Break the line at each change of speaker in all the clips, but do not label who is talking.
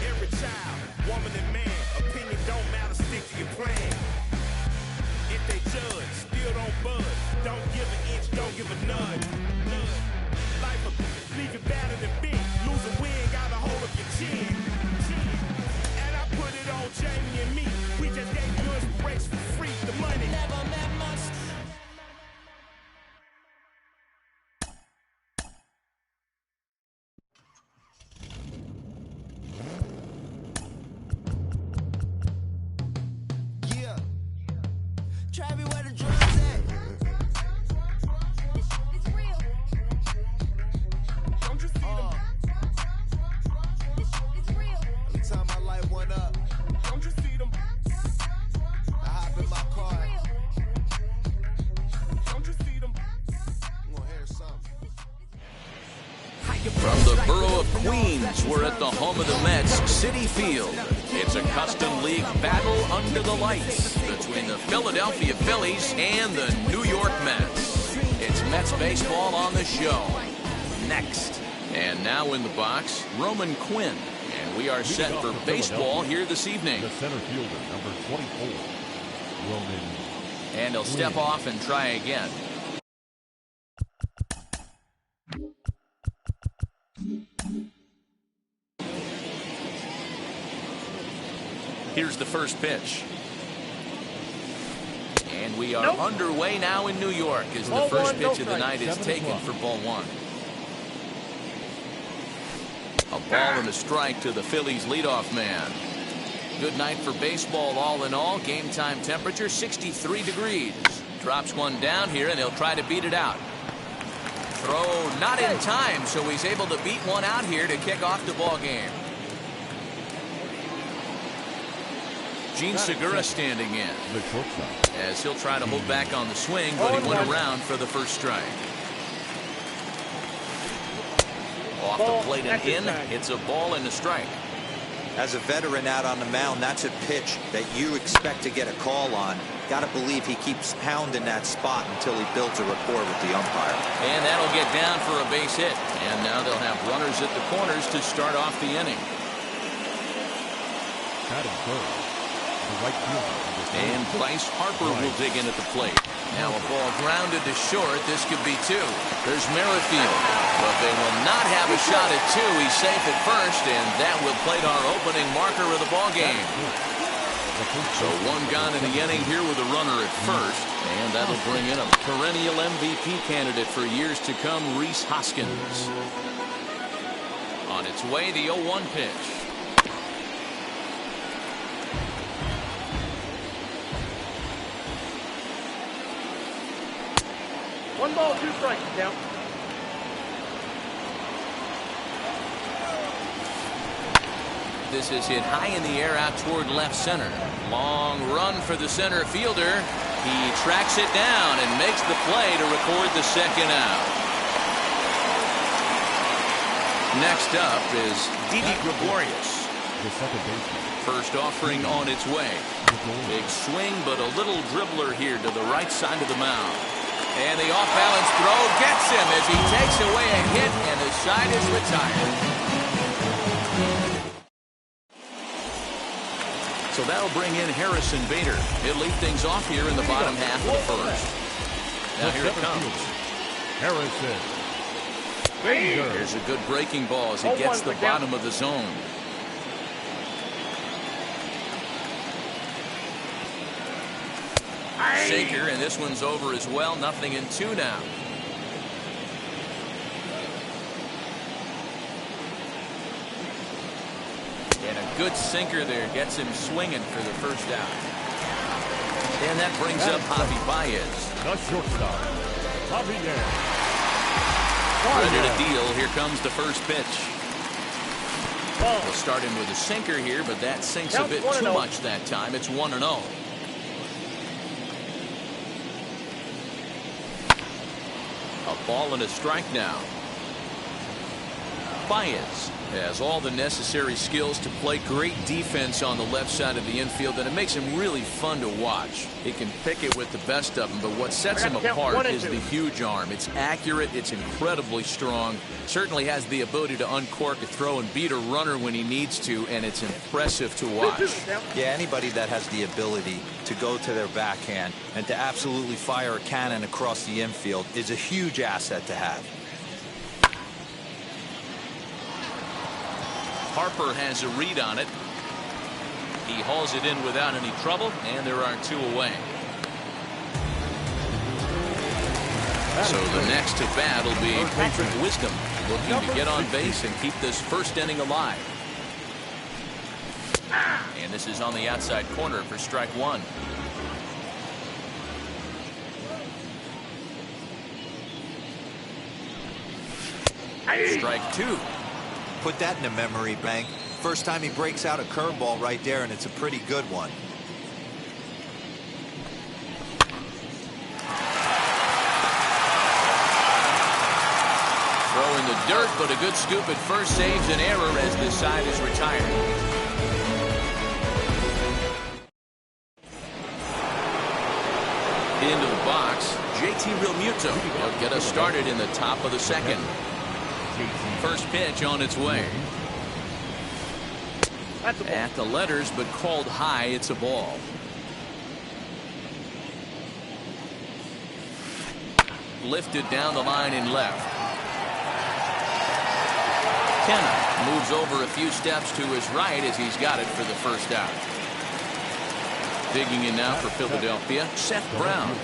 Every child, woman and man, opinion don't matter, stick to your plan. If they judge, still don't budge, don't give an inch, don't give a nudge. Life will leave you battered and bent, lose a win, got a hold of your chin. And I put it on Jamie and me, we just gave you inspiration for free, the money never meant much.
Travis, where the drums at? It's real.
Don't you see them?
It's real.
Every time I light one up,
Don't you see them?
I hop in my car.
Don't you see them?
I'm gonna hear something.
From the borough of Queens, we're at the home of the Mets, Citi Field. It's a custom league battle under the lights between the Philadelphia Phillies and the New York Mets. It's Mets baseball on the show. Next. And now in the box, Roman Quinn. And we are set for baseball here this evening.
The center fielder, number 24, Roman.
And he'll step off and try again. Here's the first pitch. And we are underway now in New York as the first pitch of the night is taken for ball one. A ball and a strike to the Phillies leadoff man. Good night for baseball all in all. Game time temperature 63 degrees. Drops one down here and he'll try to beat it out. Throw not in time, so he's able to beat one out here to kick off the ball game. Gene Segura standing in as he'll try to hold back on the swing, but he went around for the first strike. Off the plate and in, it's a ball and a strike.
As a veteran out on the mound, that's a pitch that you expect to get a call on. Got to believe he keeps pounding that spot until he builds a rapport with the umpire.
And that'll get down for a base hit. And now they'll have runners at the corners to start off the inning. And Bryce Harper will dig in at the plate. Now a ball grounded to short. This could be two. There's Merrifield, but they will not have a shot at two. He's safe at first, and that will plate our opening marker of the ball game. So one gone in the inning here with a runner at first, and that'll bring in a perennial MVP candidate for years to come, Rhys Hoskins. On its way, the 0-1 pitch.
One ball, two strikes, count.
This is hit high in the air out toward left center. Long run for the center fielder. He tracks it down and makes the play to record the second out. Next up is Didi Gregorius.
The second baseman.
First offering on its way. Big swing, but a little dribbler here to the right side of the mound. And the off-balance throw gets him as he takes away a hit, and the side is retired. So that'll bring in Harrison Bader. He'll lead things off here in the bottom half of the first. Now here it comes.
Harrison
Bader. Here's a good breaking ball as he gets the bottom of the zone. Sinker, and this one's over as well. 0-2 now. And a good sinker there gets him swinging for the first out. And that brings up Javi Baez.
The shortstop, Javier.
Ready to deal. Here comes the first pitch. We'll start him with a sinker here, but that sinks a bit too much that time. It's 1-0. A ball and a strike now. Baez has all the necessary skills to play great defense on the left side of the infield, and it makes him really fun to watch. He can pick it with the best of them, but what sets him apart is the huge arm. It's accurate, it's incredibly strong, certainly has the ability to uncork a throw and beat a runner when he needs to, and it's impressive to watch.
Yeah, anybody that has the ability to go to their backhand and to absolutely fire a cannon across the infield is a huge asset to have.
Harper has a read on it. He hauls it in without any trouble, and there are 2 away. So the next to bat will be Patrick Wisdom, looking to get on base and keep this first inning alive. And this is on the outside corner for strike 1. Strike 2.
Put that in a memory bank. First time he breaks out a curveball right there, and it's a pretty good one.
Throw in the dirt, but a good scoop at first saves an error as this side is retired. Into the box, JT Realmuto will get us started in the top of the second. First pitch on its way. At the letters, but called high. It's a ball. Lifted down the line in left. Kenna moves over a few steps to his right as he's got it for the first out. Digging in now for Philadelphia, Seth Brown.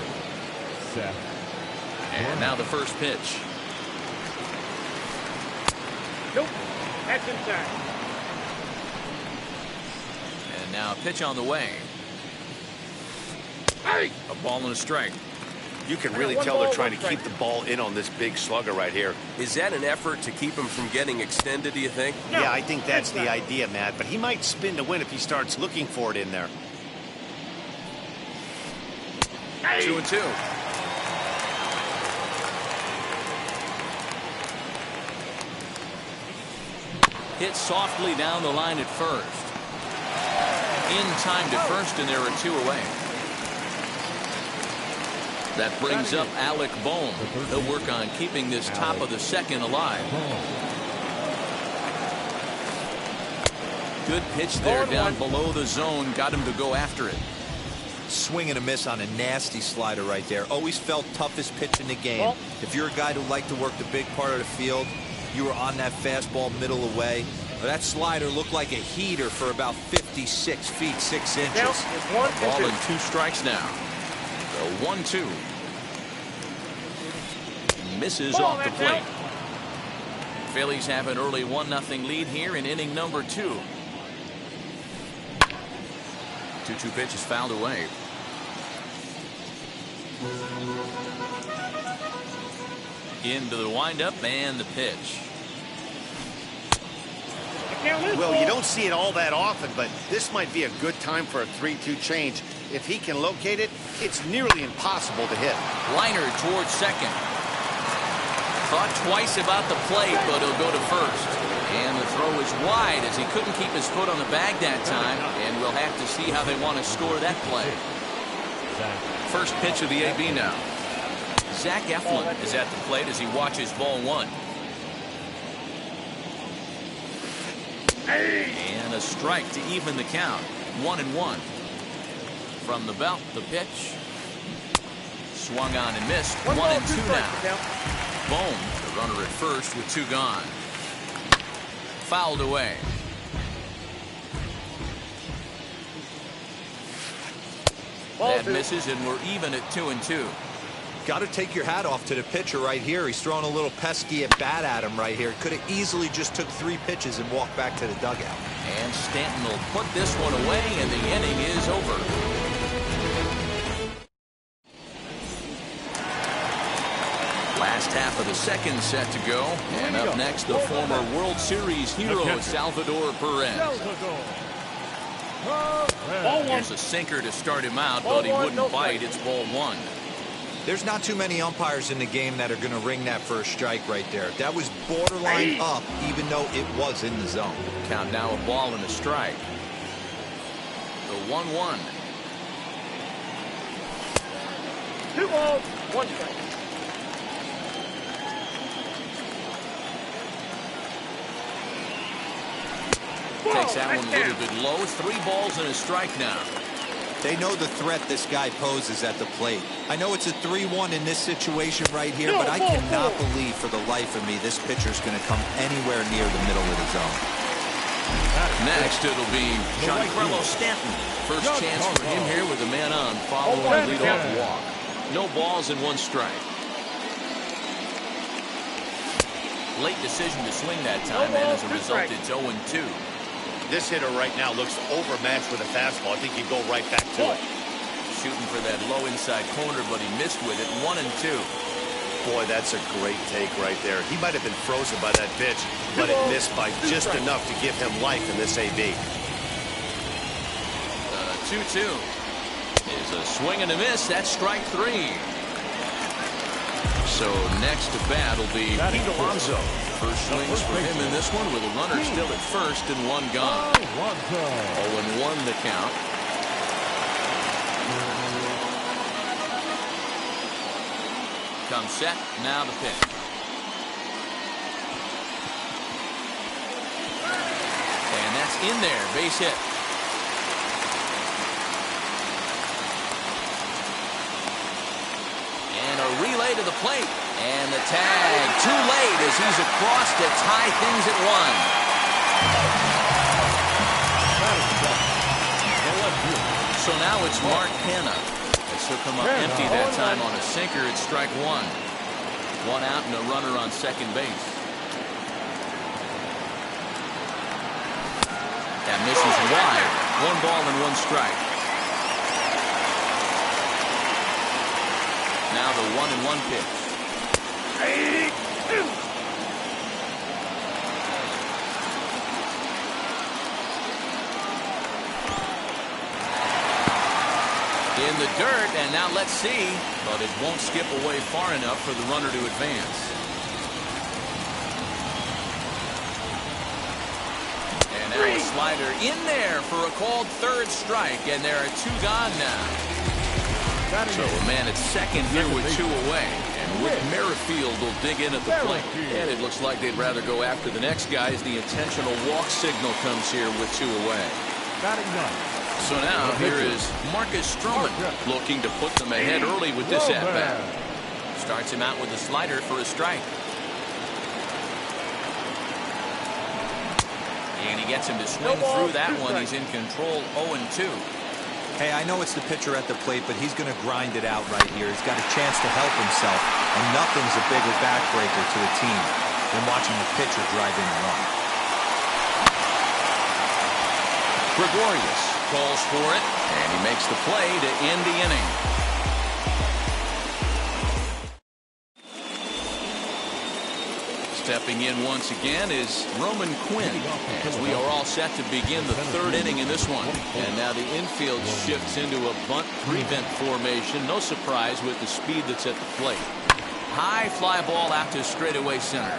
And now the first pitch.
Nope. That's inside.
And now a pitch on the way.
Hey!
A ball and a strike.
You can really tell they're trying to keep the ball in on this big slugger right here.
Is that an effort to keep him from getting extended, do you think?
No,
yeah, I think that's the idea, Matt. But he might spin to win if he starts looking for it in there.
2-2. Hit softly down the line at first. In time to first, and there are 2 away. That brings up Alec Bohm. He'll work on keeping this top of the second alive. Good pitch there down below the zone. Got him to go after it.
Swing and a miss on a nasty slider right there. Always felt toughest pitch in the game. If you're a guy who liked to work the big part of the field, you were on that fastball middle away. But that slider looked like a heater for about 56 feet 6 inches.
Ball and 2 strikes now. The 1-2. Misses off the plate. Phillies have an early 1-0 lead here in inning number 2. 2-2 pitch is fouled away. Into the windup and the pitch.
Well, you don't see it all that often, but this might be a good time for a 3-2 change. If he can locate it, it's nearly impossible to hit.
Liner towards second. Thought twice about the play, but he'll go to first. And the throw is wide as he couldn't keep his foot on the bag that time, and we'll have to see how they want to score that play. First pitch of the AB now. Zach Eflin is at the plate as he watches ball 1. And a strike to even the count. 1-1. From the belt, the pitch. Swung on and missed. 1-2 now. Bohm, the runner at first with 2 gone. Fouled away. That misses, and we're even at 2-2.
Got to take your hat off to the pitcher right here. He's throwing a little pesky at bat at him right here. Could have easily just took 3 pitches and walked back to the dugout.
And Stanton will put this one away, and the inning is over. Last half of the second set to go. And up next, the former World Series hero, Salvador Perez. Here's a sinker to start him out, but he wouldn't bite. It's ball 1.
There's not too many umpires in the game that are going to ring that first strike right there. That was borderline up, even though it was in the zone.
Count now a ball and a strike. The 1-1.
2 balls, 1 strike.
Takes that one a little bit low. 3 balls and a strike now.
They know the threat this guy poses at the plate. I know it's a 3-1 in this situation right here, but I cannot believe for the life of me this pitcher's going to come anywhere near the middle of the zone.
Next, it'll be Giancarlo Stanton. First chance for him here with a man on following a leadoff walk. No balls and 1 strike. Late decision to swing that time, and as a result, it's 0-2.
This hitter right now looks overmatched with a fastball. I think he'd go right back to it.
Shooting for that low inside corner, but he missed with it. 1-2.
Boy, that's a great take right there. He might have been frozen by that pitch, but it missed by just enough to give him life in this AB.
2-2 is a swing and a miss. That's strike 3. So next to bat will be Pete Alonso. First swings for him in this one with a runner still at first and 1 gone. 0-1 the count. Comes set. Now the pitch. And that's in there. Base hit. And a relay to the plate. And the tag too late as he's across to tie things at 1. So now it's Mark Hanna. As he'll come up empty that time on a sinker. It's strike 1. 1 out and a runner on second base. That misses wide. 1 ball and 1 strike. Now the 1-1 pitch. In the dirt, and now let's see, but it won't skip away far enough for the runner to advance. And now a slider in there for a called 3rd strike, and there are 2 gone now. So a man at second here with 2 away. And Rick Merrifield will dig in at the plate. And it looks like they'd rather go after the next guy as the intentional walk signal comes here with 2 away. So now here is Marcus Stroman looking to put them ahead early with this at-bat. Starts him out with a slider for a strike. And he gets him to swing through that one. He's in control 0-2.
Hey, I know it's the pitcher at the plate, but he's going to grind it out right here. He's got a chance to help himself, and nothing's a bigger backbreaker to a team than watching the pitcher drive in a run.
Gregorius calls for it, and he makes the play to end the inning. Stepping in once again is Roman Quinn, as we are all set to begin the 3rd inning in this one. And now the infield shifts into a bunt prevent formation. No surprise with the speed that's at the plate. High fly ball out to straightaway center.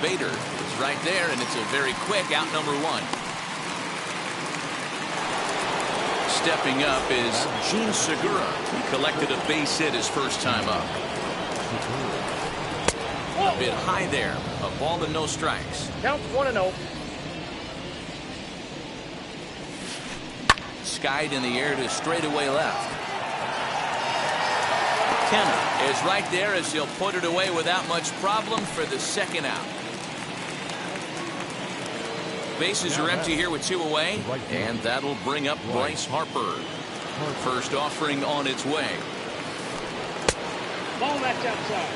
Bader is right there, and it's a very quick out number 1. Stepping up is Gene Segura. He collected a base hit his first time up. A bit high there. A ball and no strikes.
Counts 1-0.
Skied in the air to straightaway left. Kenna is right there as he'll put it away without much problem for the 2nd out. Bases are empty here with 2 away, and that'll bring up Bryce Harper. First offering on its way.
Ball that's outside.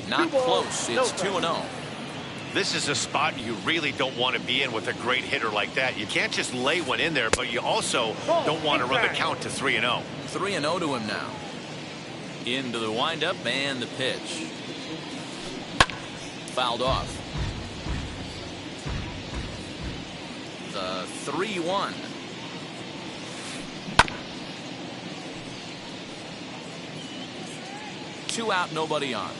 Not close. It's 2-0.
This is a spot you really don't want to be in with a great hitter like that. You can't just lay one in there, but you also don't want to run the count to 3-0.
3-0 to him now. Into the windup and the pitch. Fouled off. a 3-1. Two out, nobody on.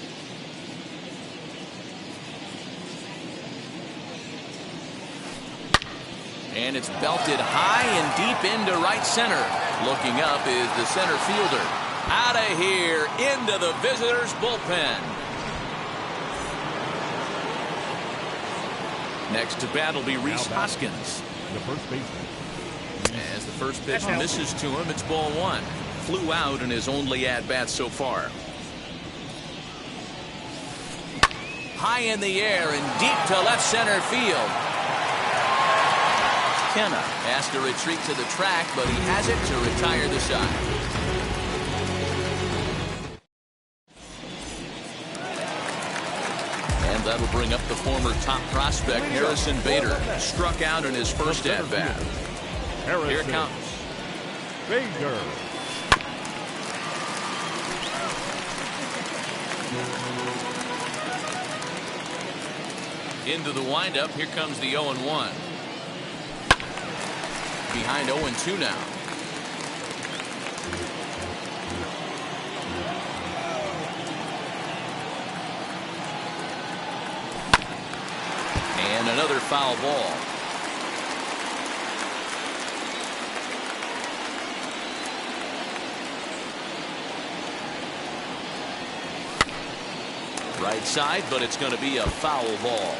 And it's belted high and deep into right center. Looking up is the center fielder. Out of here, into the visitors' bullpen. Next to bat will be Reese Hoskins.
The first baseman.
As the first pitch misses to him, it's ball one. Flew out in his only at-bat so far. High in the air and deep to left center field. Kenna has to retreat to the track, but he has it to retire the side. And that'll bring up the former top prospect, Harrison Bader. Struck out in his first at-bat. Here it comes.
Bader.
Into the windup, here comes the 0-1. Behind 0-2 now. And another foul ball. Right side, but it's going to be a foul ball.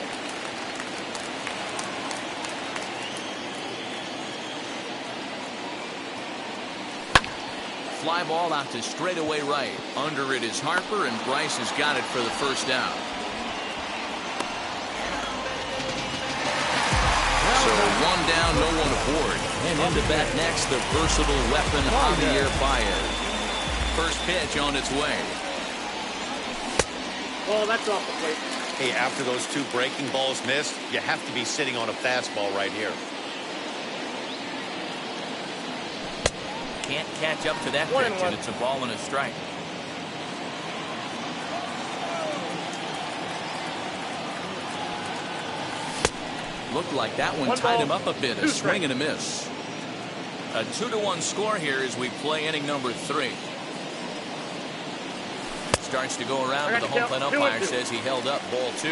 Fly ball out to straightaway right. Under it is Harper, and Bryce has got it for the first down. So one down, no one aboard. And into bat next, the versatile weapon, Javier Baez. First pitch on its way.
Oh, that's off the plate.
Hey, after those two breaking balls missed, you have to be sitting on a fastball right here.
Can't catch up to that pitch, and it's a ball and a strike. Looked like that one tied him up a bit. A swing and a miss. A 2-1 score here as we play inning number 3. Starts to go around, but the home plate umpire says he held up ball 2.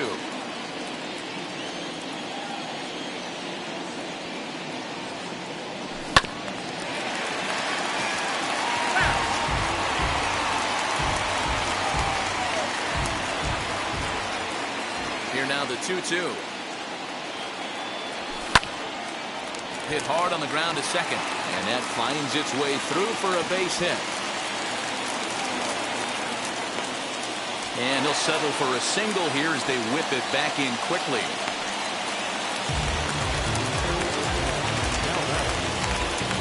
Here now the 2-2. Hit hard on the ground to second, and that finds its way through for a base hit. And he'll settle for a single here as they whip it back in quickly.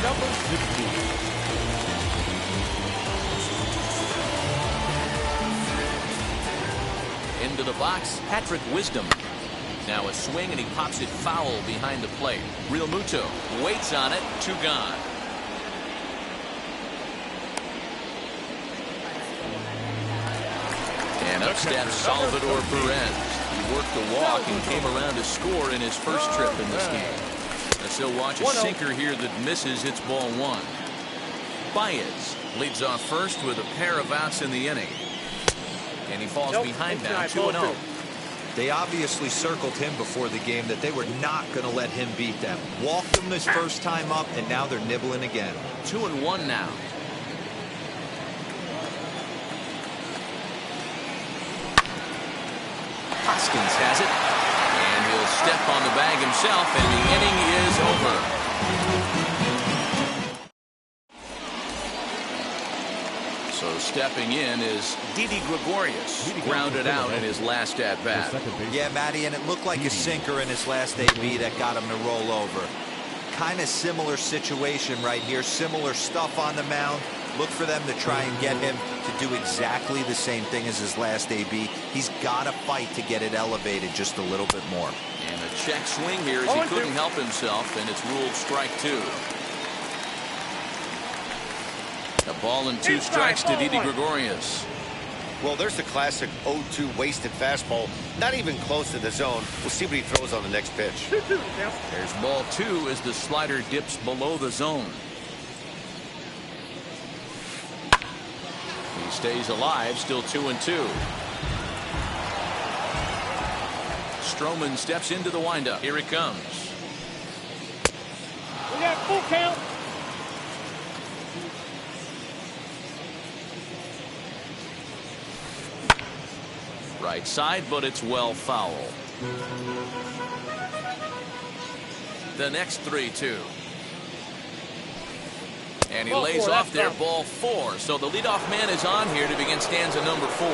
Number 16.
Into the box, Patrick Wisdom. Now a swing, and he pops it foul behind the plate. Real Muto waits on it, 2 gone. And up steps Salvador Perez. He worked the walk and came around to score in his first trip in this game. As he'll watch a sinker here that misses, hits ball 1. Baez leads off first with a pair of outs in the inning. And he falls behind now, 2-0.
They obviously circled him before the game that they were not going to let him beat them. Walked him his first time up, and now they're nibbling again.
2-1 now. Hoskins has it, and he'll step on the bag himself, and the inning is over. So stepping in is Didi Gregorius, grounded out in his last at-bat.
Yeah, Matty, and it looked like a sinker in his last AB that got him to roll over. Kind of similar situation right here, similar stuff on the mound. Look for them to try and get him to do exactly the same thing as his last AB. He's got to fight to get it elevated just a little bit more.
And a check swing here as he couldn't help himself, and it's ruled strike 2. A ball and 2 strikes to Didi Gregorius.
Well, there's the classic 0-2 wasted fastball. Not even close to the zone. We'll see what he throws on the next pitch.
2-2 the count.
There's ball 2 as the slider dips below the zone. He stays alive, still 2-2. Stroman steps into the windup. Here it comes.
We got full count.
Right side, but it's well foul. The next 3-2. And he
Ball
lays
4,
off
that's
there,
done.
ball 4. So the leadoff man is on here to begin stanza number 4.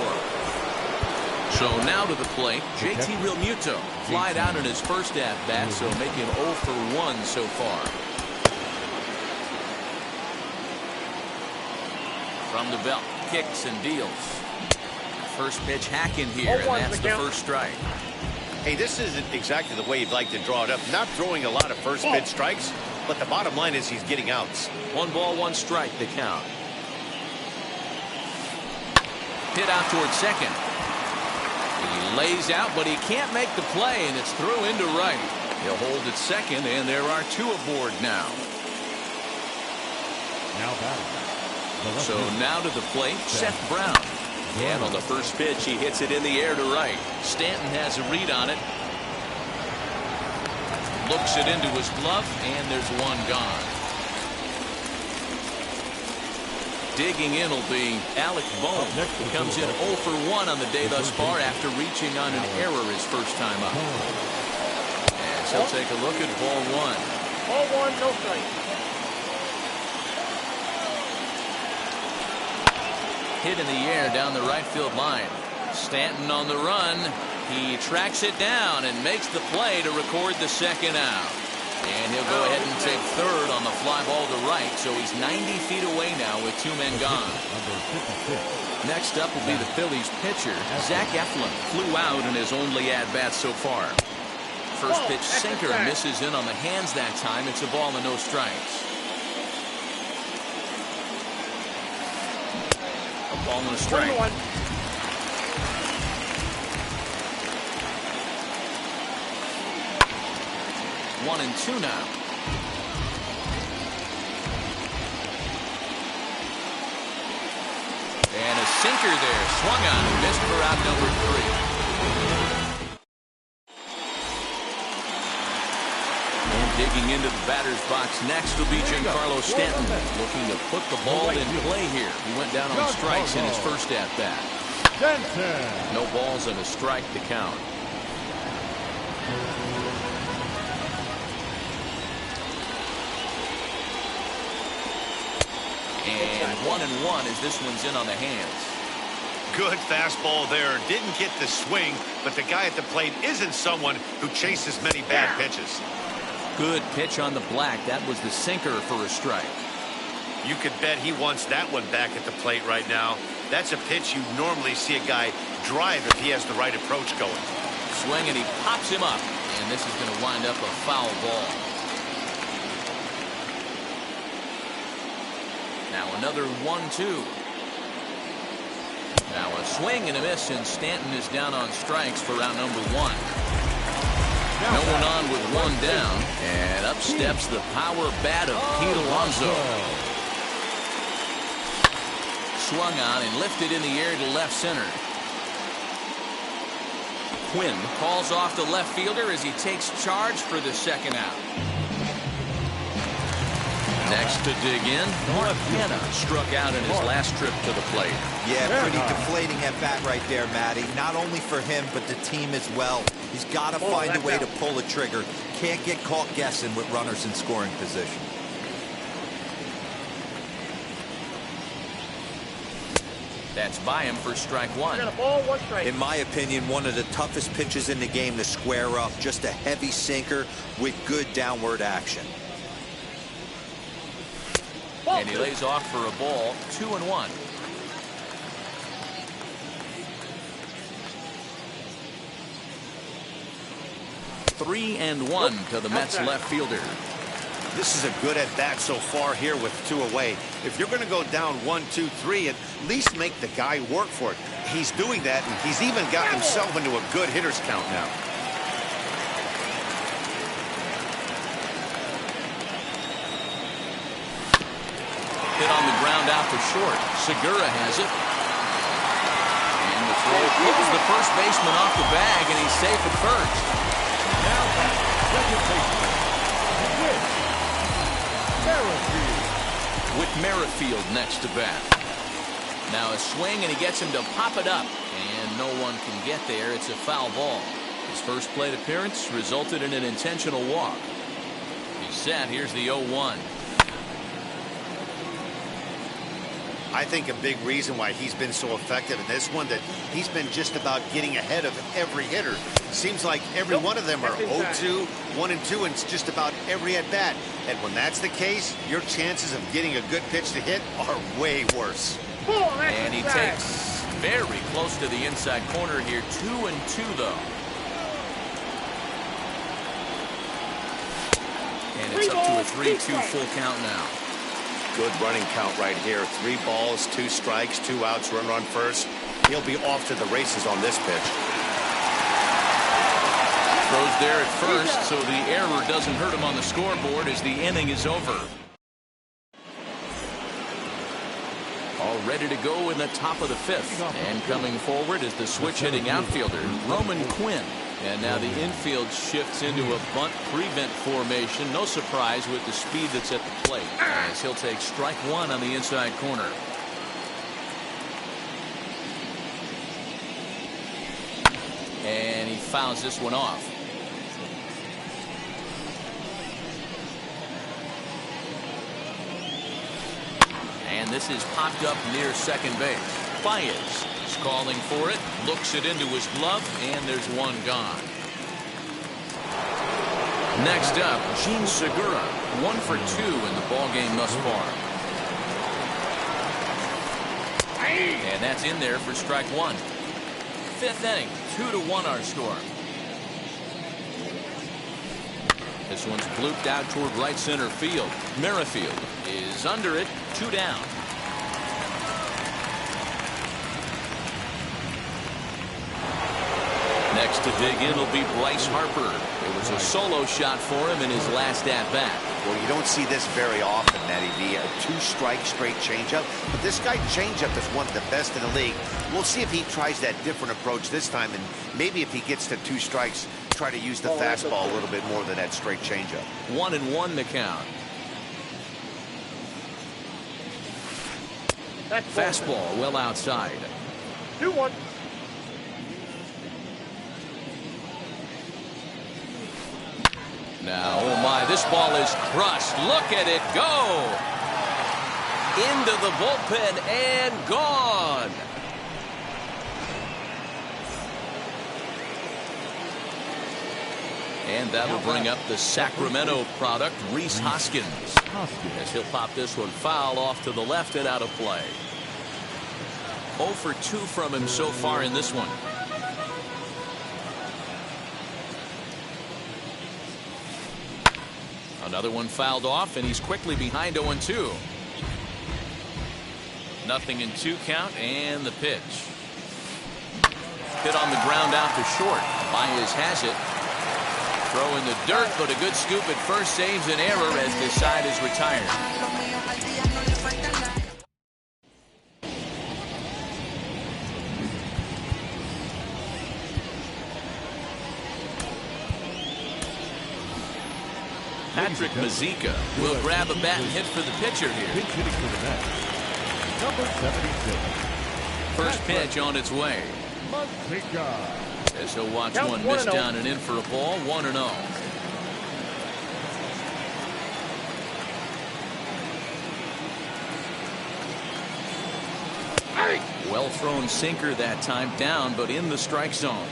So now to the plate, JT Realmuto. Flied out in his first at-bat, so making 0 for 1 so far. From the belt, kicks and deals. First pitch hack in here, and
0-1
that's
the
the
count.
first strike.
Hey, this isn't exactly the way you'd like to draw it up. Not throwing a lot of first pitch strikes, but the bottom line is he's getting outs.
1 ball, 1 strike, the count. Hit out towards second. He lays out, but he can't make the play, and it's through into right. He'll hold at second, and there are 2 aboard now.
Now batting.
So now to the plate, Seth Brown. And on the first pitch, he hits it in the air to right. Stanton has a read on it. Looks it into his glove, and there's 1 gone. Digging in will be Alec Bohm. He comes in 0 for 1 on the day thus far after reaching on an error his first time up. And so take a look at ball 1.
Ball 1, no strike.
Hit in the air down the right field line. Stanton on the run. He tracks it down and makes the play to record the second out. And he'll go ahead and take third on the fly ball to right, so he's 90 feet away now with 2 men gone. Next up will be the Phillies pitcher, Zach Eflin. Flew out in his only at-bat so far. First pitch sinker misses in on the hands that time. It's a ball and no strikes. A ball and a strike.
1-1.
One and 2 now. And a sinker there. Swung on and missed for out number 3. And digging into the batter's box next will be Giancarlo Stanton, looking to put the ball in play here. He went down on strikes in his first at-bat. No balls and a strike to count. And 1-1 as this one's in on the hands.
Good fastball there. Didn't get the swing, but the guy at the plate isn't someone who chases many bad pitches.
Good pitch on the black. That was the sinker for a strike.
You could bet he wants that one back at the plate right now. That's a pitch you normally see a guy drive if he has the right approach going.
Swing, and he pops him up. And this is going to wind up a foul ball. Now another 1-2. Now a swing and a miss, and Stanton is down on strikes for round number 1. No one on with 1 down, and up steps the power bat of Pete Alonso. Swung on and lifted in the air to left center. Quinn calls off the left fielder as he takes charge for the second out. Next to dig in, Mark Hanna struck out in his last trip to the plate.
Yeah, pretty deflating at bat right there, Matty. Not only for him, but the team as well. He's got to find a way to pull a trigger. Can't get caught guessing with runners in scoring position.
That's by him for strike 1.
Got a ball, 1 strike.
In my opinion, one of the toughest pitches in the game to square up. Just a heavy sinker with good downward action.
And he lays off for a ball, 2-1. Three and 1 to the Mets left fielder.
This is a good at-bat so far here with 2 away. If you're going to go down 1, 2, 3, at least make the guy work for it. He's doing that, and he's even got himself into a good hitter's count now.
Hit on the ground out to short. Segura has it. And the throw pulls the first baseman off the bag, and he's safe at first.
Now back, second baseman,
With Merrifield next to bat. Now a swing, and he gets him to pop it up. And no one can get there. It's a foul ball. His first plate appearance resulted in an intentional walk. He's set. Here's the 0-1.
I think a big reason why he's been so effective in this one that he's been just about getting ahead of every hitter. Seems like every one of them are 0-2, 1-2, and it's just about every at-bat. And when that's the case, your chances of getting a good pitch to hit are way worse.
And he takes very close to the inside corner here. 2-2 though. And it's up to a 3-2 full count now.
Good running count right here. 3 balls, 2 strikes, 2 outs, runner on first. He'll be off to the races on this pitch.
Throws there at first, so the error doesn't hurt him on the scoreboard as the inning is over. All ready to go in the top of the 5th. And coming forward is the switch-hitting outfielder, Roman Quinn. And now the infield shifts into a bunt prevent formation. No surprise with the speed that's at the plate, as he'll take strike 1 on the inside corner. And he fouls this one off. And this is popped up near second base. Baez is calling for it, looks it into his glove, and there's one gone. Next up, Gene Segura, 1 for 2 in the ballgame thus far. And that's in there for strike 1. 5th inning, 2-1 our score. This one's blooped out toward right center field. Merrifield is under it, 2 down. Next to dig in will be Bryce Harper. It was a solo shot for him in his last at-bat.
Well, you don't see this very often, Matty V. A 2-strike straight changeup. But this guy changeup is one of the best in the league. We'll see if he tries that different approach this time. And maybe if he gets to 2 strikes, try to use the fastball a little bit more than that straight changeup.
1-1 the count. Fastball well outside.
2-1.
Now, oh my, this ball is crushed. Look at it go. Into the bullpen and gone. And that'll bring up the Sacramento product, Rhys Hoskins. As he'll pop this one foul off to the left and out of play. 0 for 2 from him so far in this one. Another one fouled off, and he's quickly behind 0-2. Nothing in 2 count, and the pitch. Hit on the ground out to short. Baez has it. Throw in the dirt, but a good scoop at first saves an error as this side is retired. Patrick Mazika will grab a bat and hit for the pitcher here.
Pitch hitting for the net. Number 76.
First pitch on its way.
Mazika.
As he'll watch one miss down and in for a ball, 1-0. Well thrown sinker that time, down but in the strike zone.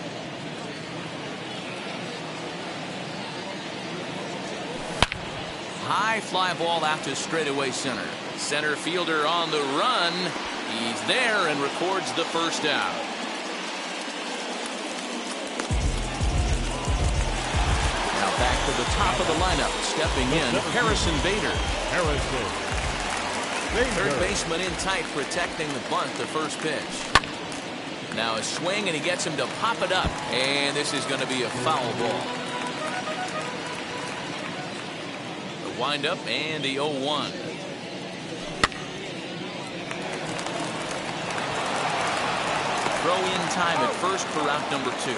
High fly ball out to straightaway center. Center fielder on the run. He's there and records the first out. Now back to the top of the lineup. Stepping in, Harrison Bader. Third baseman in tight, protecting the bunt, the first pitch. Now a swing, and he gets him to pop it up. And this is going to be a foul ball. The windup and the 0-1. Throw in time at first for out number 2. 2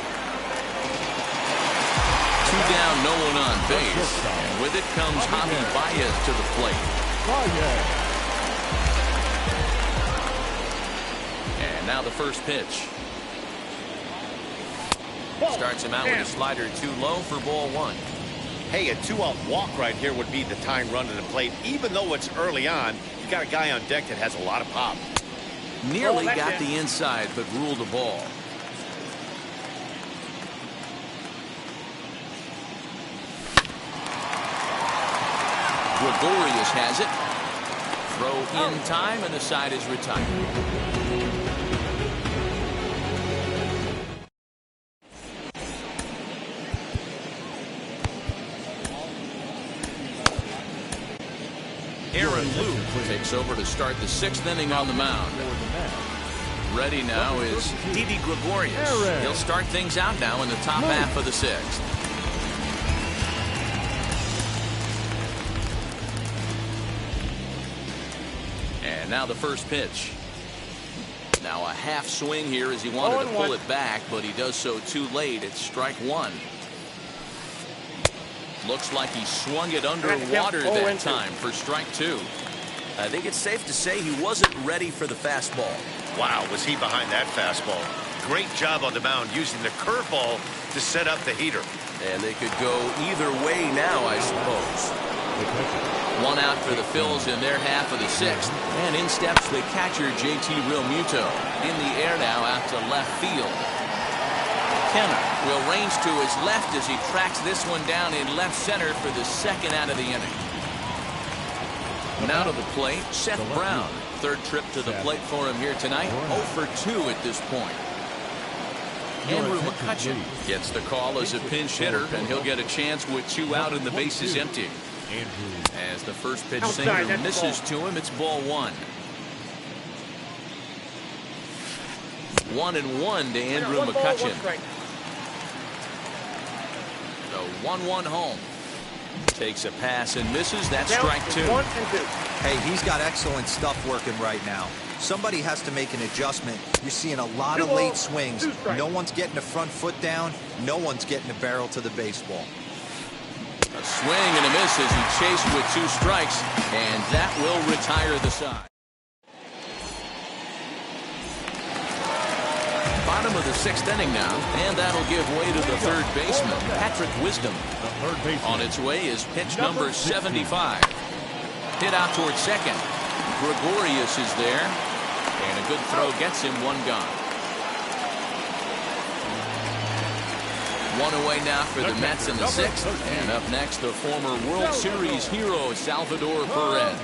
down, no one on base. And with it comes Javi Baez to the plate. And now the first pitch. Starts him out with a slider too low for ball 1.
Hey, a 2-out walk right here would be the tying run to the plate. Even though it's early on, you got a guy on deck that has a lot of pop.
Nearly got the inside, but ruled the ball. Gregorius has it. Throw in time, and the side is retired. Aaron Luke takes over to start the 6th inning on the mound. Ready now is Didi Gregorius. He'll start things out now in the top half of the 6th. And now the first pitch. Now a half swing here as he wanted to pull it back, but he does so too late. It's strike 1. Looks like he swung it underwater that time for strike 2.
I think it's safe to say he wasn't ready for the fastball.
Wow, was he behind that fastball. Great job on the mound using the curveball to set up the heater.
And they could go either way now, I suppose.
1 out for the Phils in their half of the 6th. And in steps the catcher, JT Realmuto. In the air now out to left field. Kenner will range to his left as he tracks this one down in left center for the 2nd out of the inning. Now to the plate, Seth Brown. 3rd trip to the plate for him here tonight. 0 for 2 at this point. Andrew McCutchen gets the call as a pinch hitter, and he'll get a chance with 2 out and the bases empty. As the first pitch sinker misses to him, it's ball 1. 1-1 to Andrew McCutchen. The 1-1 home. Takes a pass and misses. That's strike 2.
Hey, he's got excellent stuff working right now. Somebody has to make an adjustment. You're seeing a lot of late swings. No one's getting the front foot down. No one's getting the barrel to the baseball.
A swing and a miss as he chased with 2 strikes, and that will retire the side. Bottom of the 6th inning now, and that'll give way to the 3rd baseman, Patrick Wisdom. On its way is pitch number 75. Hit out towards 2nd. Gregorius is there, and a good throw gets him 1 gone. 1 away now for the Mets in the 6th, and up next the former World Series hero Salvador Perez.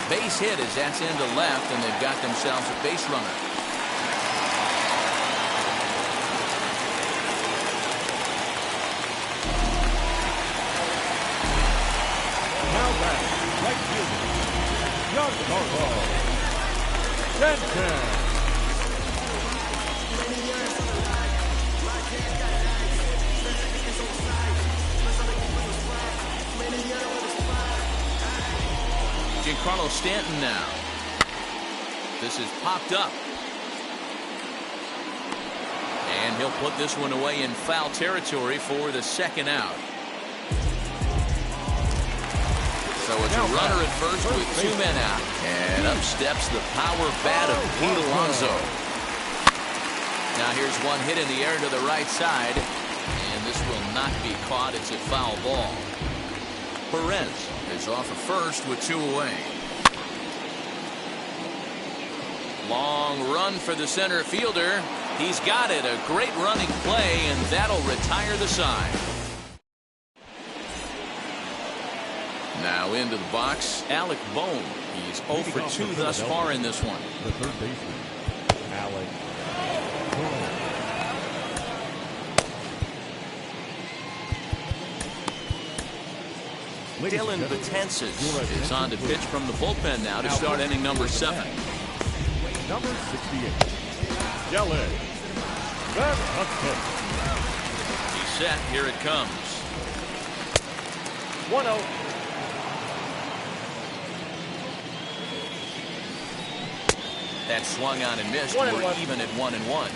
Base hit as that's into left, and they've got themselves a base runner.
Now back, right fielder, Giancarlo Stanton.
Giancarlo Stanton now. This is popped up. And he'll put this one away in foul territory for the 2nd out. So it's a runner at first with 2 men out. And up steps the power bat of Pete Alonso. Now here's one hit in the air to the right side. And this will not be caught. It's a foul ball. Perez is off of first with 2 away. Long run for the center fielder. He's got it. A great running play, and that'll retire the side. Now into the box, Alec Bohm. He's 0 for 2 thus far in this one.
The 3rd baseman, Alec Bohm.
Dylan Betances is on to pitch from the bullpen now to start inning number 7.
Number 68. Yellen. That's a pitch.
He's set. Here it comes.
1-0.
That swung on and missed. We're even at 1-1.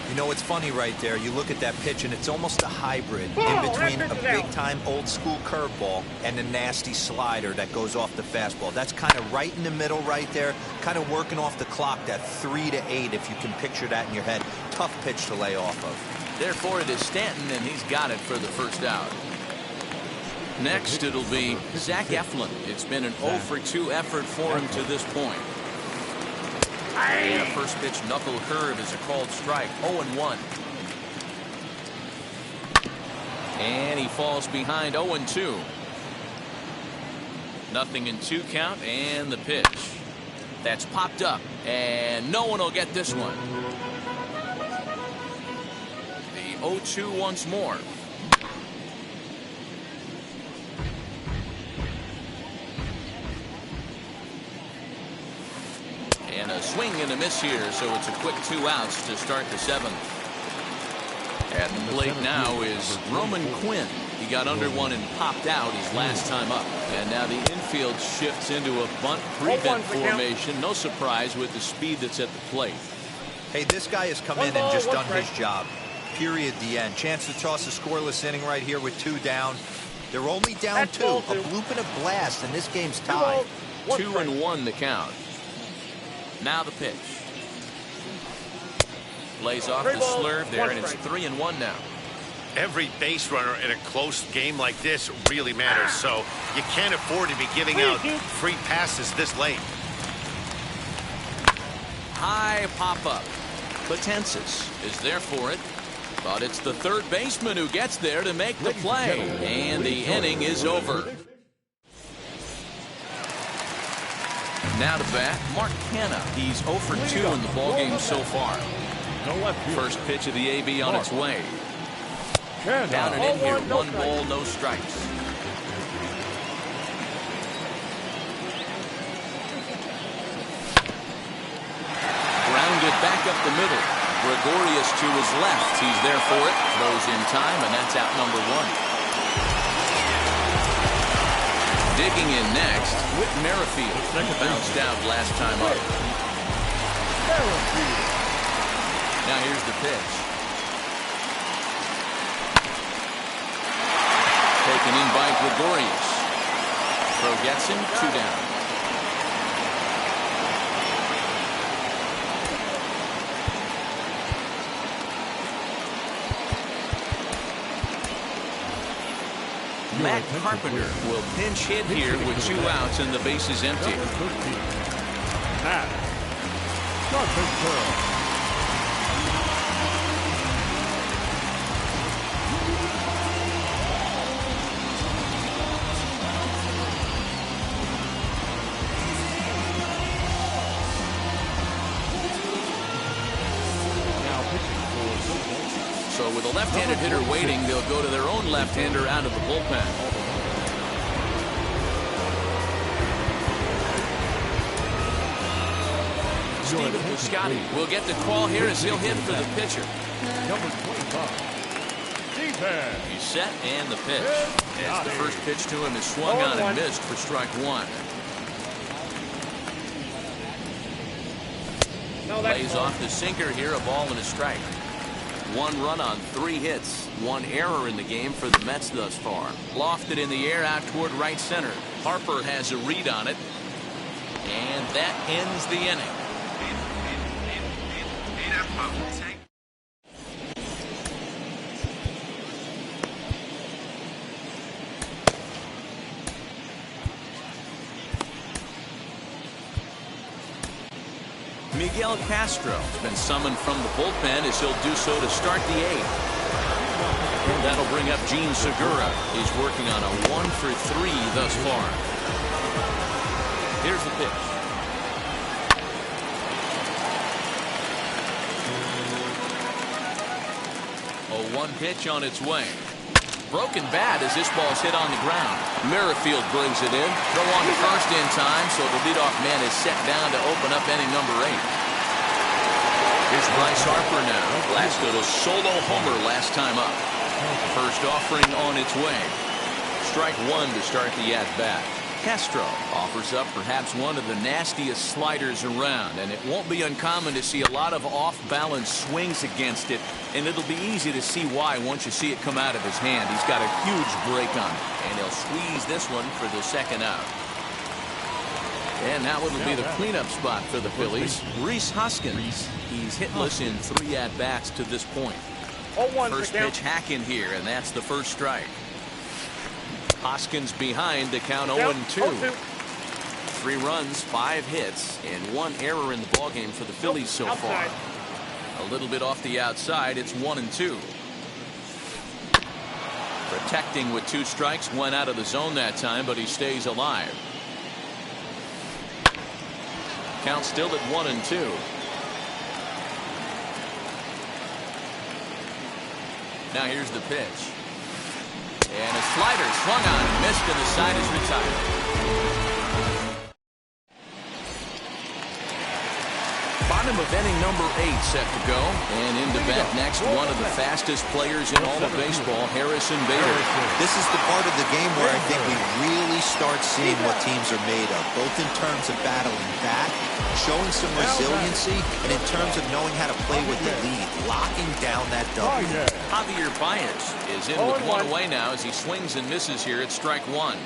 You know, it's funny right there. You look at that pitch, and it's almost a hybrid in between a big-time old-school curveball and a nasty slider that goes off the fastball. That's kind of right in the middle right there, kind of working off the clock, that 3 to 8, if you can picture that in your head. Tough pitch to lay off of.
Therefore, it is Stanton, and he's got it for the first out. Next, it'll be Zach Eflin. It's been an 0 for 2 effort for him to this point. And a first pitch knuckle curve is a called strike. 0-1. And he falls behind 0-2. Nothing in 2 count, and the pitch. That's popped up, and no one will get this one. The 0-2 once more. And a swing and a miss here, so it's a quick 2 outs to start the 7th. At the plate now is Roman Quinn. He got under one and popped out his last time up. And now the infield shifts into a bunt prevent formation. No surprise with the speed that's at the plate.
Hey, this guy has come in and just done his job. Period. The end. Chance to toss a scoreless inning right here with 2 down. They're only down 2. A bloop and a blast, and this game's tied.
2-1 the count. Now the pitch. Lays off the slurve there, and it's 3-1 now.
Every base runner in a close game like this really matters, so you can't afford to be giving out free passes this late.
High pop-up. Potensis is there for it, but it's the third baseman who gets there to make the play, and the inning is over. Now to bat, Mark Canha. He's 0 for 2 in the ballgame so far. First pitch of the AB on its way. Down and in here, 1 ball, no strikes. Grounded back up the middle. Gregorius to his left. He's there for it. Throws in time, and that's out number 1. Digging in next, Whit Merrifield. Bounced out last time up. Now here's the pitch. Taken in by Gregorius. Throw gets him, 2 down. Matt Carpenter will pinch hit here with 2 outs and the base is empty.
Matt Carpenter.
So with a left-handed hitter waiting, they'll go to their own left-hander out of the bullpen. Stephen Piscotty will get the call here as he'll hit for the pitcher.
Number 25.
He's set and the pitch. As the first pitch to him is swung on and missed for strike 1. Lays off the sinker here, a ball and a strike. 1 run on 3 hits. 1 error in the game for the Mets thus far. Lofted in the air out toward right center. Harper has a read on it. And that ends the inning. Miguel Castro has been summoned from the bullpen as he'll do so to start the 8th. And that'll bring up Gene Segura. He's working on a 1 for 3 thus far. Here's the pitch. A 1 pitch on its way. Broken bat as this ball's hit on the ground. Merrifield brings it in. Throw on to first in time, so the leadoff man is set down to open up inning number 8. Here's Bryce Harper now. Blasted a solo homer last time up. First offering on its way. Strike one to start the at-bat. Castro offers up perhaps one of the nastiest sliders around, and it won't be uncommon to see a lot of off-balance swings against it, and it'll be easy to see why once you see it come out of his hand. He's got a huge break on it, and he'll squeeze this one for the second out. And now it'll be the cleanup spot for the Phillies. Rhys Hoskins. He's hitless in 3 at-bats to this point. First pitch hack in here, and that's the first strike. Hoskins behind to count 0-2. 3 runs, 5 hits, and 1 error in the ballgame for the Phillies so far. A little bit off the outside, it's 1-2. Protecting with 2 strikes, went out of the zone that time, but he stays alive. Count still at 1-2. Now here's the pitch. And a slider swung on and missed, and the side is retired. Bottom of inning number 8 set to go. And into bat next, one of the fastest players in all of baseball, Harrison Bader.
This is the part of the game where I think we really start seeing what teams are made of, both in terms of battling back, showing some resiliency, and in terms of knowing how to play with the lead, locking down that double.
Javier Baez is in with 1 away now as he swings and misses here at strike 1.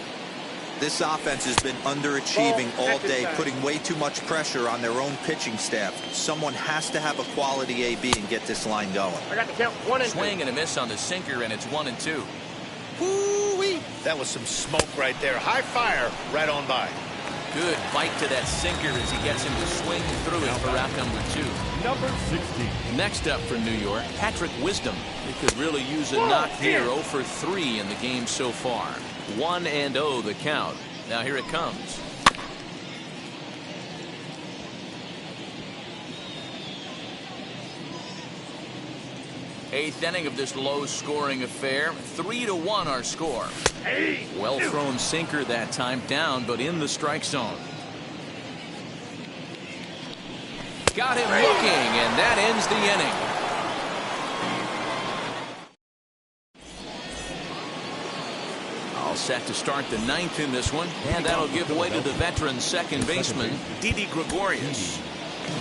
This offense has been underachieving all day, putting way too much pressure on their own pitching staff. Someone has to have a quality AB and get this line going.
I got the count 1-2.
Swing and a miss on the sinker, and it's 1-2.
Woo-wee. That was some smoke right there. High fire right on by.
Good bite to that sinker as he gets him to swing through it for out number 2.
Number 16.
Next up for New York, Patrick Wisdom. He could really use a knock here. 0 for 3 in the game so far. 1-0 the count. Now here it comes. Eighth inning of this low-scoring affair. 3-1 our score. Well thrown sinker that time, down but in the strike zone. Got him looking, and that ends the inning. All set to start the 9th in this one, and that'll give way to the veteran second baseman, Didi Gregorius.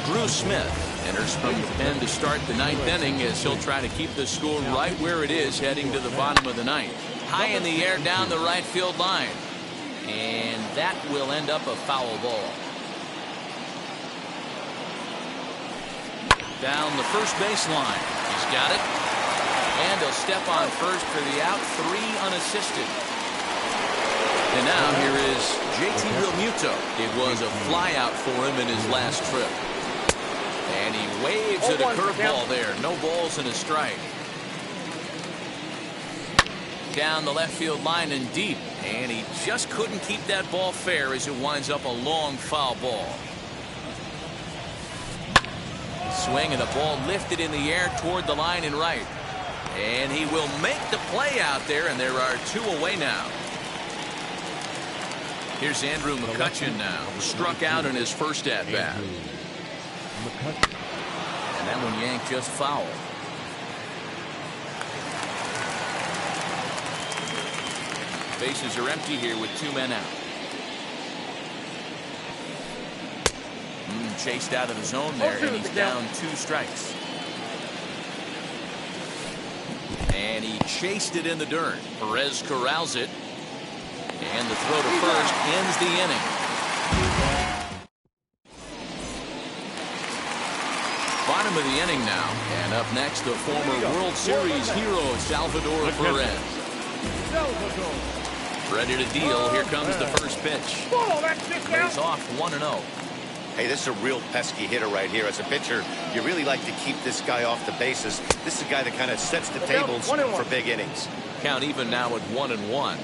Drew Smith enters from the pen to start the 9th inning as he'll try to keep the score right where it is heading to the bottom of the 9th. High in the air down the right field line. And that will end up a foul ball. Down the first baseline. He's got it. And he'll step on first for the out. 3 unassisted. And now here is JT Realmuto. It was a flyout for him in his last trip. And he waves at a curveball there. No balls and a strike. Down the left field line and deep. And he just couldn't keep that ball fair as it winds up a long foul ball. Swing and the ball lifted in the air toward the line and right. And he will make the play out there, and there are 2 away now. Here's Andrew McCutchen now. Struck out in his first at-bat. And that one yanked just foul. Bases are empty here with 2 men out. Chased out of the zone there, and he's down 2 strikes. And he chased it in the dirt. Perez corrals it. And the throw to first ends the inning. Bottom of the inning now. And up next, the former World Series hero, Salvador Perez. Ready to deal. Here comes the first pitch. Plays off 1-0.
Hey, this is a real pesky hitter right here. As a pitcher, you really like to keep this guy off the bases. This is a guy that kind of sets the tables for big innings.
Count even now at 1-1.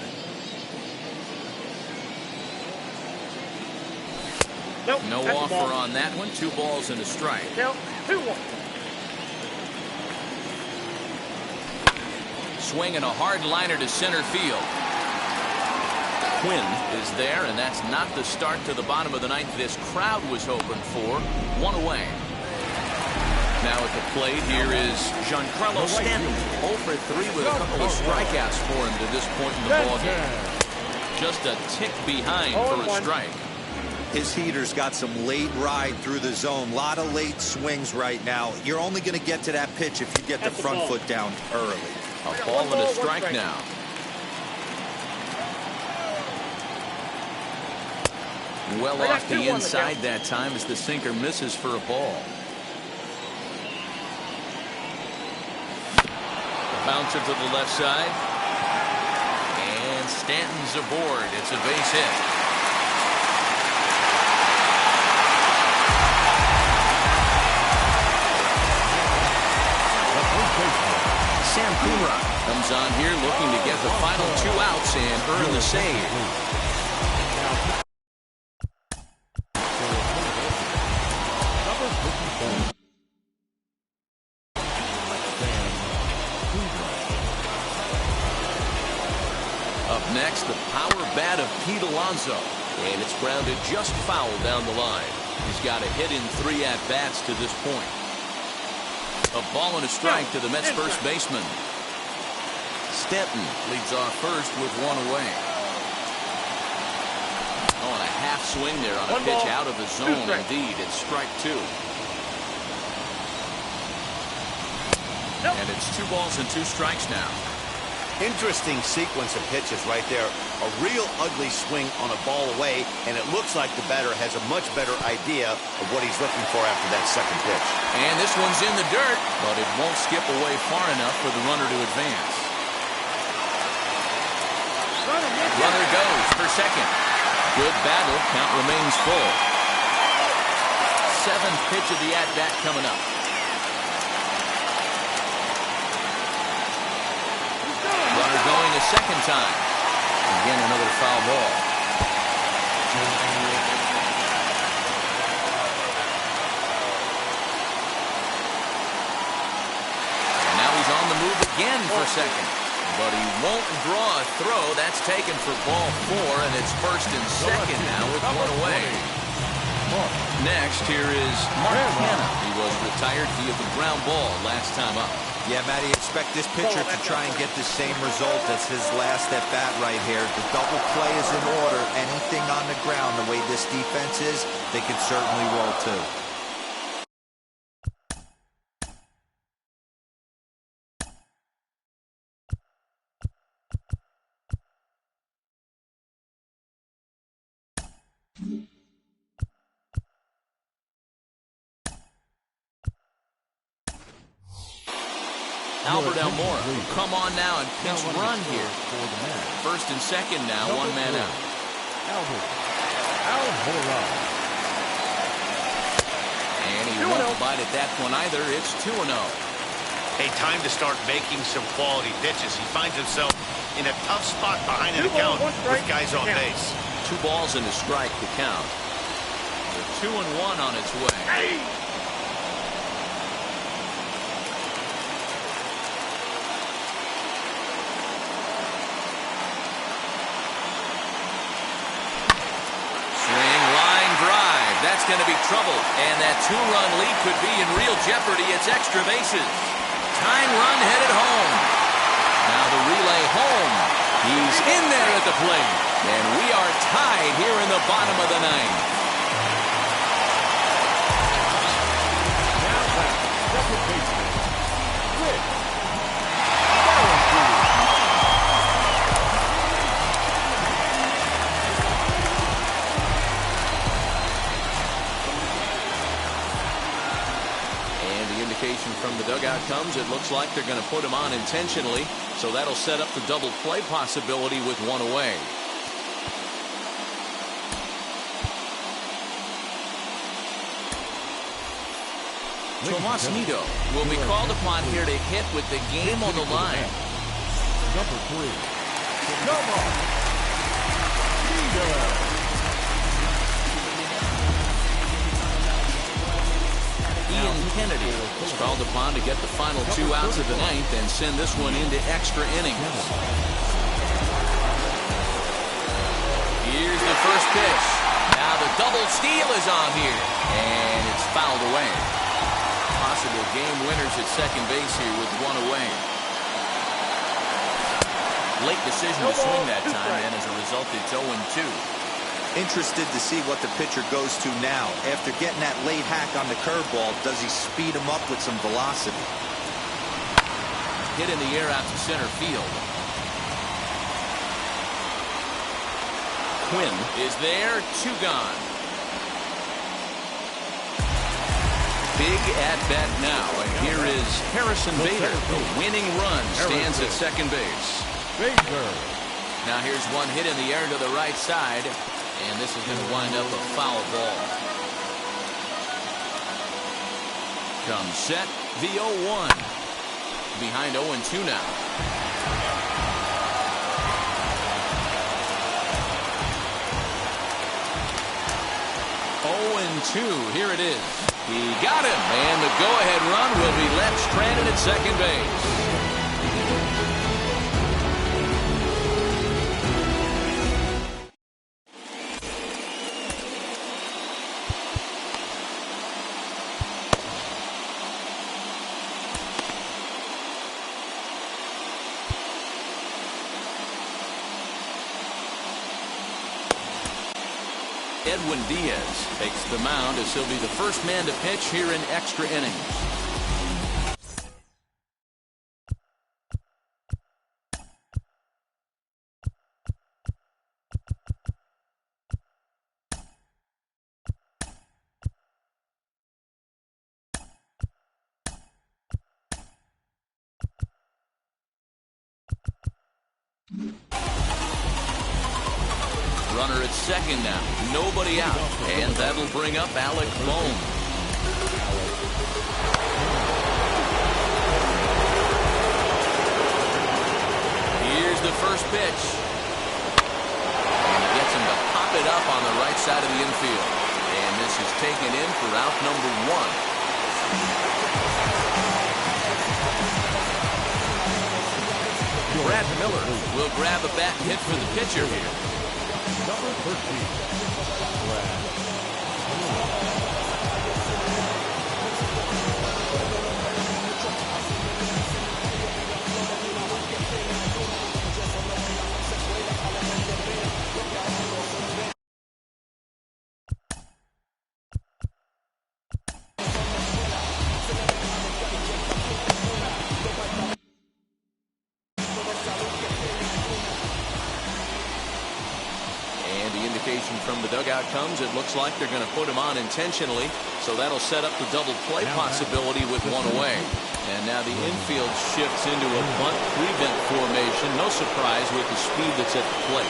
Nope,
no offer on that one. 2 balls and a strike.
Count 2-1.
Swing and a hard liner to center field. Quinn is there, and that's not the start to the bottom of the 9th this crowd was hoping for. 1 away. Now at the plate, here is Giancarlo Stanton. 0 for 3 with a couple of strikeouts for him to this point in the ballgame. Just a tick behind for a strike.
His heater's got some late ride through the zone. A lot of late swings right now. You're only going to get to that pitch if you get the front foot down early.
A ball and a strike now. Well off the inside that time as the sinker misses for a ball. Bouncer to the left side. And Stanton's aboard. It's a base hit. Sam Kumra comes on here looking to get the final 2 outs and earn the save. Up next, the power bat of Pete Alonso. And it's grounded just foul down the line. He's got a hit in 3 at-bats to this point. A ball and a strike to the Mets first baseman. Stanton leads off first with 1 away. Oh, and a half swing there on a pitch out of the zone. Indeed, it's strike 2. And it's 2 balls and 2 strikes now.
Interesting sequence of pitches right there. A real ugly swing on a ball away, and it looks like the batter has a much better idea of what he's looking for after that second pitch.
And this one's in the dirt, but it won't skip away far enough for the runner to advance. Runner goes for second. Good battle. Count remains full. 7th pitch of the at-bat coming up. Runner going a second time. Again, another foul ball. And now he's on the move again for second. But he won't draw a throw. That's taken for ball 4, and it's first and second now with 1 away. Next, here is Mark Hanna. He was retired via the ground ball last time up.
Yeah, Matty, expect this pitcher to try and get the same result as his last at-bat right here. The double play is in order. Anything on the ground, the way this defense is, they could certainly roll too.
Albert Almora will come on now and pinch run here. First and second now, 1 man out.
Almora.
And he won't bite at that one either. It's 2-0.
Hey, time to start making some quality pitches. He finds himself in a tough spot behind an account with guys on base.
2 balls and a strike to count. The 2-1 on its way. That's going to be trouble, and that 2-run lead could be in real jeopardy. It's extra bases. Tying run headed home. Now the relay home. He's in there at the plate, and we are tied here in the bottom of the 9th.
Now back, second baseman, Rick.
From the dugout comes, it looks like they're going to put him on intentionally, so that'll set up the double play possibility with 1 away. Tomas Nido will be called upon here to hit with the game on the line.
Number 3, Tomas Nido.
Ian Kennedy was called upon to get the final 2 outs of the 9th and send this one into extra innings. Here's the first pitch. Now the double steal is on here, and it's fouled away. possible game winners at second base here with one away. Late decision to swing that time, and as a result, it's 0-2.
Interested to see what the pitcher goes to now. After getting that late hack on the curveball, does he speed him up with some velocity?
Hit in the air out to center field. Quinn is there, 2 gone. Big at bat now, and here is Harrison Bader. The winning run stands at second base. Now here's one hit in the air to the right side, and this is going to wind up a foul ball. Comes set, the 0-1. Behind 0-2 now. 0-2, here it is. He got him, and the go-ahead run will be left stranded at second base. Edwin Diaz takes the mound as he'll be the first man to pitch here in extra innings. Runner at second now. Nobody out. And that'll bring up Alec Bohm. Here's the first pitch. And he gets him to pop it up on the right side of the infield. And this is taken in for out number 1. Brad Miller will grab a bat hit for the pitcher here.
Number 13, Brad.
From the dugout comes, it looks like they're going to put him on intentionally, so that'll set up the double play possibility with one away. And now the infield shifts into a bunt prevent formation. No surprise with the speed that's at the plate.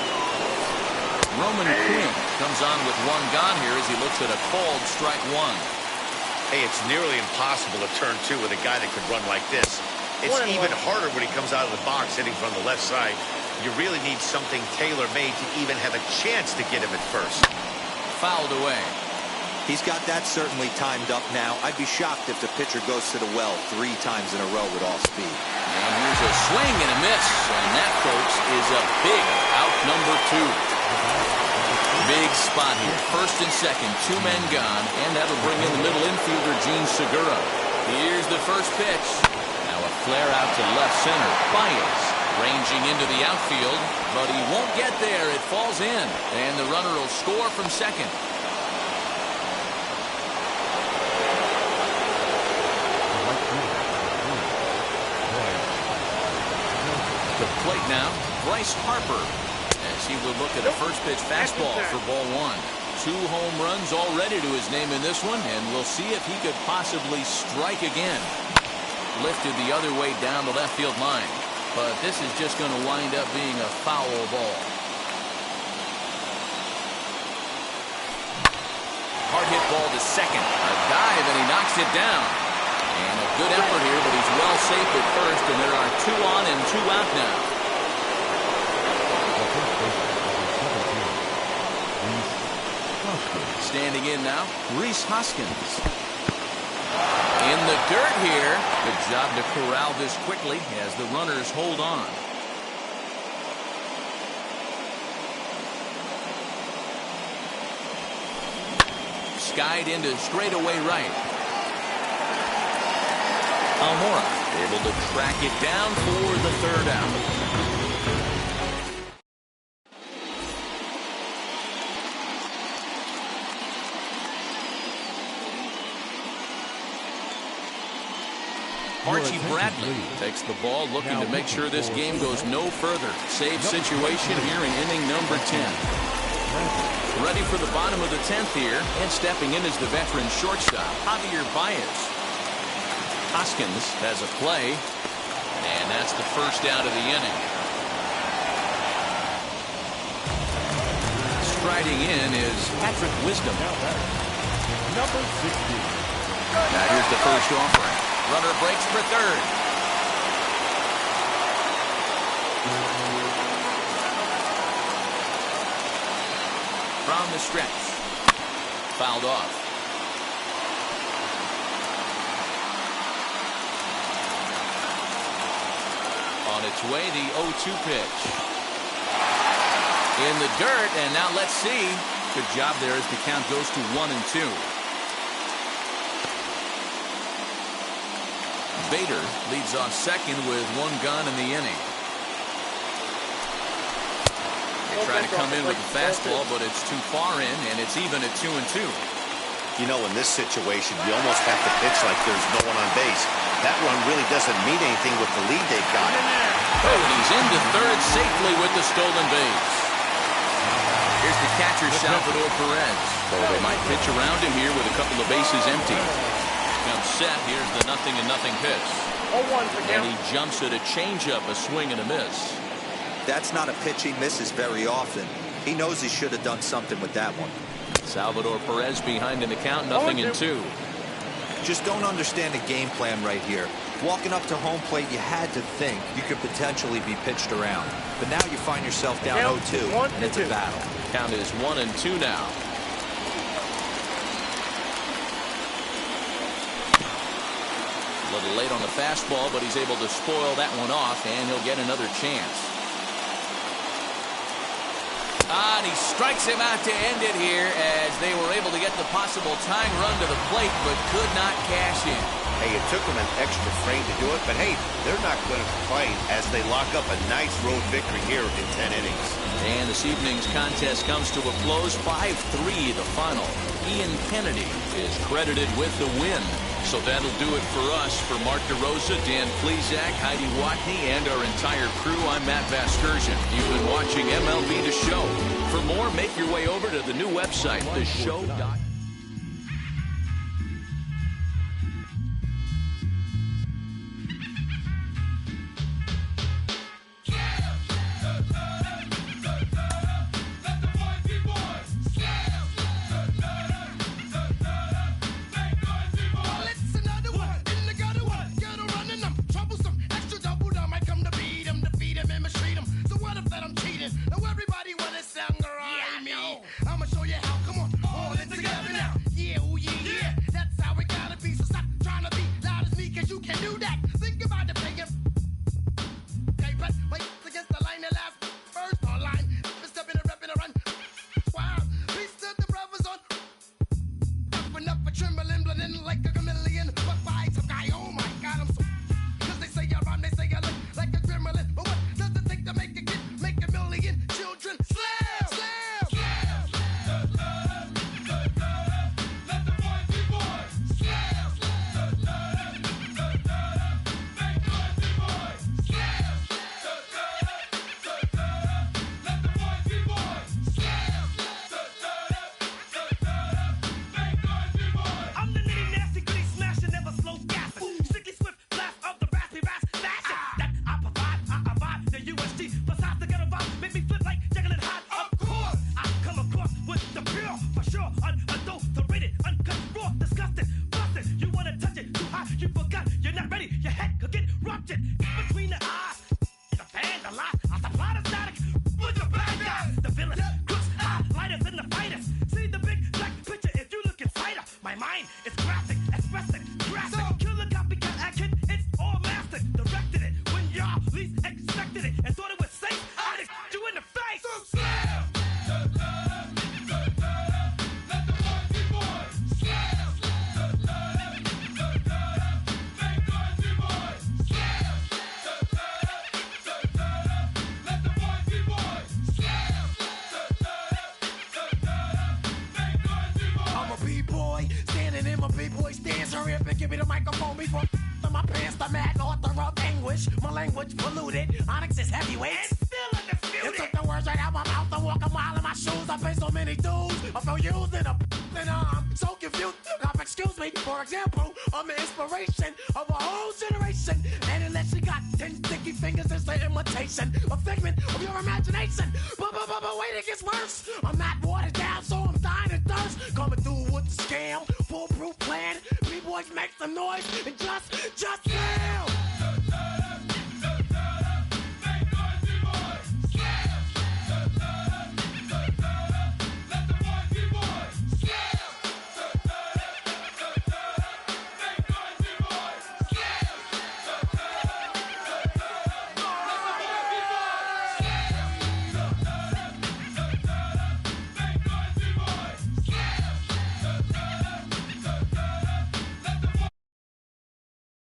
Roman Quinn comes on with 1 gone here as he looks at a called strike 1.
Hey, it's nearly impossible to turn 2 with a guy that could run like this. It's even harder when he comes out of the box hitting from the left side. You really need something tailor-made to even have a chance to get him at first.
Fouled away.
He's got that certainly timed up now. I'd be shocked if the pitcher goes to the well 3 times in a row with all speed.
And here's a swing and a miss. And that, folks, is a big out number 2. Big spot here. First and second, 2 men gone. And that'll bring in the middle infielder, Gene Segura. Here's the first pitch. Now a flare out to left center. Baez ranging into the outfield, but he won't get there. It falls in, and the runner will score from second. The plate now, Bryce Harper, as he will look at a first pitch fastball for ball 1. 2 home runs already to his name in this one, and we'll see if he could possibly strike again. Lifted the other way down the left field line. But this is just going to wind up being a foul ball. Hard hit ball to second. A dive, and he knocks it down. And a good effort here, but he's well safe at first, and there are 2 on and 2 out now. Standing in now, Rhys Hoskins. In the dirt here. Good job to corral this quickly as the runners hold on. Skied into straightaway right. Almora able to track it down for the third out. Archie Bradley takes the ball, looking to make sure this game goes no further. Save situation here in inning number 10. Ready for the bottom of the 10th here, and stepping in is the veteran shortstop, Javier Baez. Hoskins has a play, and that's the first out of the inning. Striding in is Patrick Wisdom.
Number 60.
Now here's the first offering. Runner breaks for third. From the stretch. Fouled off. On its way, the 0-2 pitch. In the dirt, and now let's see. Good job there as the count goes to 1-2. Bader leads off second with one gone in the inning. They try to come in with a fastball, but it's too far in, and it's even at 2-2.
You know, in this situation, you almost have to pitch like there's no one on base. That run really doesn't mean anything with the lead they've got.
Oh, and he's into third safely with the stolen base. Here's the catcher, Salvador Perez. So they might pitch around him here with a couple of bases empty. Comes set. Here's the 0-0 pitch.
0-1 for
and he jumps at a changeup, a swing and a miss.
That's not a pitch he misses very often. He knows he should have done something with that one.
Salvador Perez behind in the count, 0-2.
Just don't understand the game plan right here. Walking up to home plate, you had to think you could potentially be pitched around. But now you find yourself down 0-2, and it's a battle.
Count is 1-2 now. A little late on the fastball, but he's able to spoil that one off, and he'll get another chance. And he strikes him out to end it here as they were able to get the possible tying run to the plate, but could not cash in.
Hey, it took them an extra frame to do it, but hey, they're not going to complain as they lock up a nice road victory here in 10 innings.
And this evening's contest comes to a close, 5-3 the final. Ian Kennedy is credited with the win. So that'll do it for us. For Mark DeRosa, Dan Plesac, Heidi Watney, and our entire crew, I'm Matt Vasgersian. You've been watching MLB The Show. For more, make your way over to the new website, theshow.com.
Besides to get a vibe, make me flip like
it, give me the microphone before my pants, the mad author of anguish. My language polluted, Onyx is heavyweight. And still undefeated. You took the words right out my mouth, I walk a mile in my shoes. I pay so many dues, I feel used in a and I'm so confused. Now, excuse me, for example, I'm the inspiration of a whole generation. And unless you got 10 sticky fingers, it's an imitation, a figment of your imagination. But wait, it gets worse. I'm not watered down, so I'm dying of thirst. Coming through with the scam, foolproof plan. B-boys make some noise and just fail.